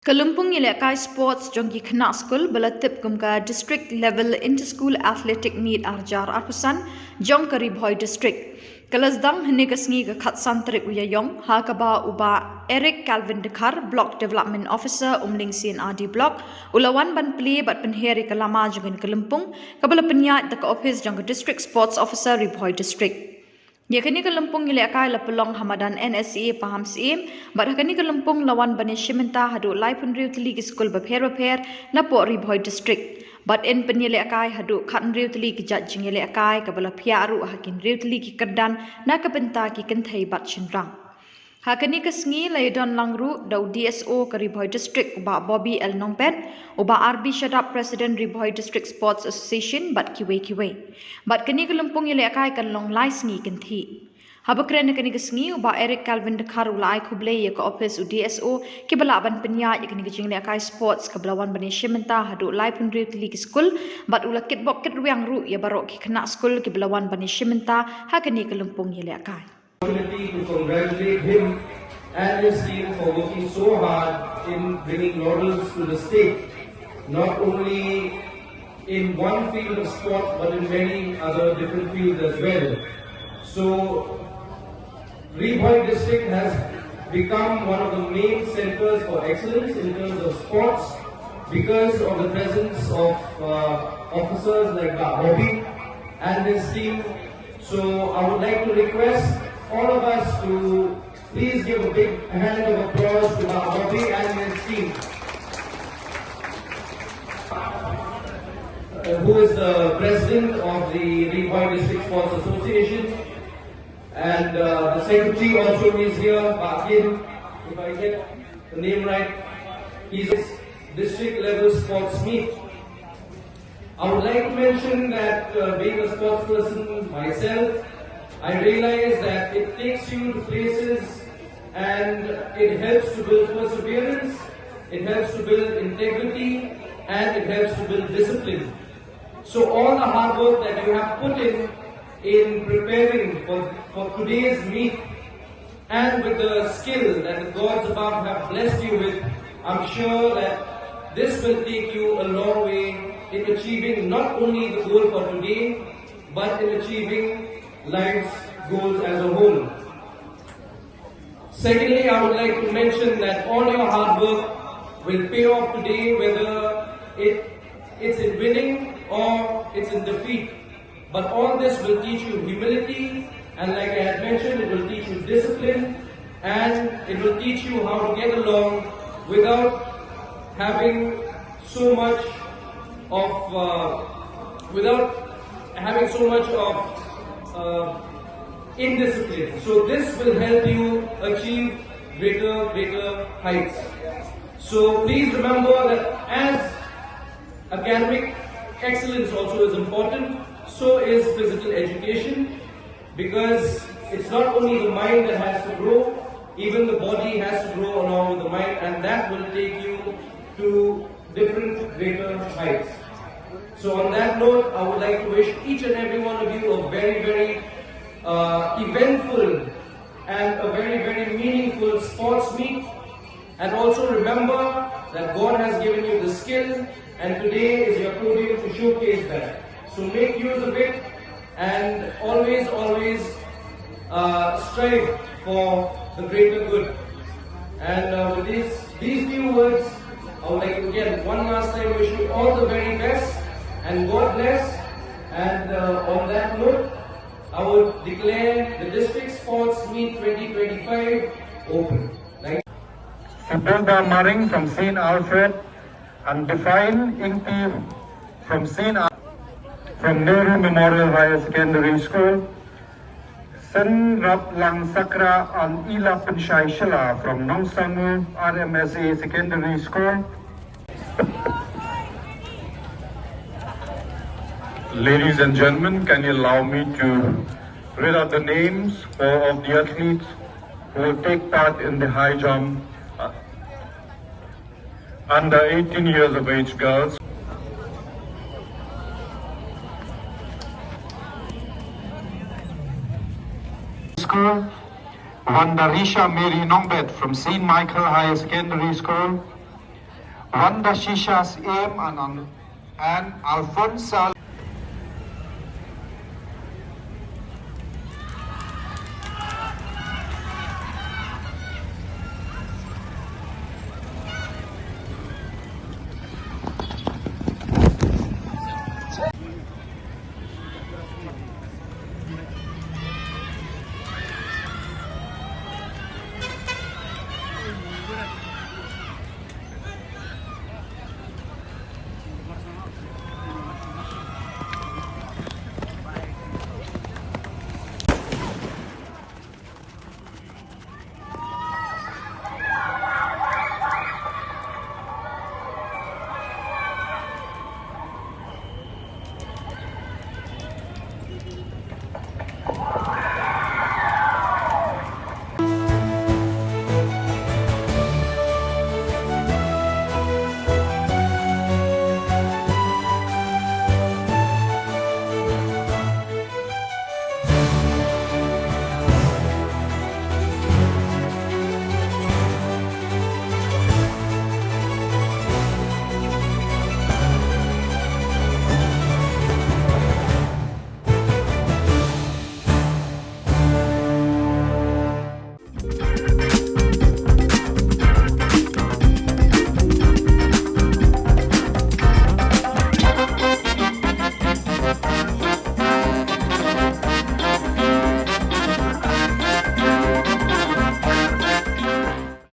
Kalumpung Ilekai Sports Jonggi Khana Skul Balatip Kumka District Level Inter-School Athletic Meet Arjar Arpusan Jongkari Bhoi District. Kalasdang Hinigasngi Katsan Trik Uyayong Hakaba Uba Eric Calvin Dekar Block Development Officer Umling CNRD Block Ulawan Ban Pli Bat Penheri Kalama Jongin Kalumpung Kabala Penyat Daka Ophis Jongga District Sports Officer Ribhoi District. Yakini Kalumpung Ilekai Lapalong Hamadan NSA Paham Sim, but Hakani Kalumpung Lawan Banishimenta Hadu Laipun Riutli Skul Baper Napo Ribhoi District. But in Penilekai Hadu Katan Riutli Judging Ilekai Kabala Piaru Hakin Riutli Kerdan Nakabenta Kikantai Batchinrang. Hakani Kasngi Laydon Langru Dau DSO Karibhoi District Uba Bobby El Nongpet Uba RB Shadap President Ribhoi District Sports Association Bat Kiwe But Kani Kalumpung Ilekai Kan Long Lai Sngi Kanthi Habakren Kani Kasngi Uba Eric Calvin Dekar Ulai Khuble Yaka Ophis U DSO Kibalaban Penya Yakani Kajing Lekai Sports Kablawan Banishimenta Hadu Lai Pundri Tili Skul But Ula Kitbok Kitruang Ru Yabarok Kikana Skul Kiblawan Banishimenta Hakani Kalumpung Ilekai. To congratulate him and his team for working so hard in bringing laurels to the state, not only in one field of sport but in many other different fields as well. So, Bhoi district has become one of the main centers for excellence in terms of sports because of the presence of officers like Bhoi and his team. So, I would like to request all of us to please give a big hand of applause to Bhoi and his team, who is the president of the Bhoi District Sports Association, and the secretary also is here, Bakin, if I get the name right. He's district level sports meet. I would like to mention that being a sports person myself, I realize that it takes you to places and it helps to build perseverance, it helps to build integrity, and it helps to build discipline. So all the hard work that you have put in preparing for today's meet, and with the skill that the gods above have blessed you with, I'm sure that this will take you a long way in achieving not only the goal for today, but in achieving life's goals as a whole. Secondly, I would like to mention that all your hard work will pay off today, whether it's in winning or it's in defeat. But all this will teach you humility, and like I had mentioned, it will teach you discipline, and it will teach you how to get along without having so much of indiscipline. So this will help you achieve greater heights. So please remember that as academic excellence also is important, so is physical education, because it's not only the mind that has to grow, even the body has to grow along with the mind, and that will take you to different greater heights. So on that note, I would like to wish each and every one of you a very eventful and a very meaningful sports meet. And also remember that God has given you the skill, and today is your podium to showcase that. So make use of it, and always strive for the greater good. And with these few words, I would like to again one last time wish you all the very best and God bless. And on that note, I would declare the District Sports Meet 2025 open. Thank you. Bynta Maring from St. Alfred, and Define Ingti from from NEHU Memorial Higher Secondary School, Sen Rap Lang Sakra and Ila Punshai Shilla from Nongsangu RMSA Secondary School. Ladies and gentlemen, can you allow me to read out the names of the athletes who will take part in the high jump under 18 years of age girls. School, Vandarisha Mary Nongbet from St. Michael Higher Secondary School, Wanda Shisha's aim and Alfonso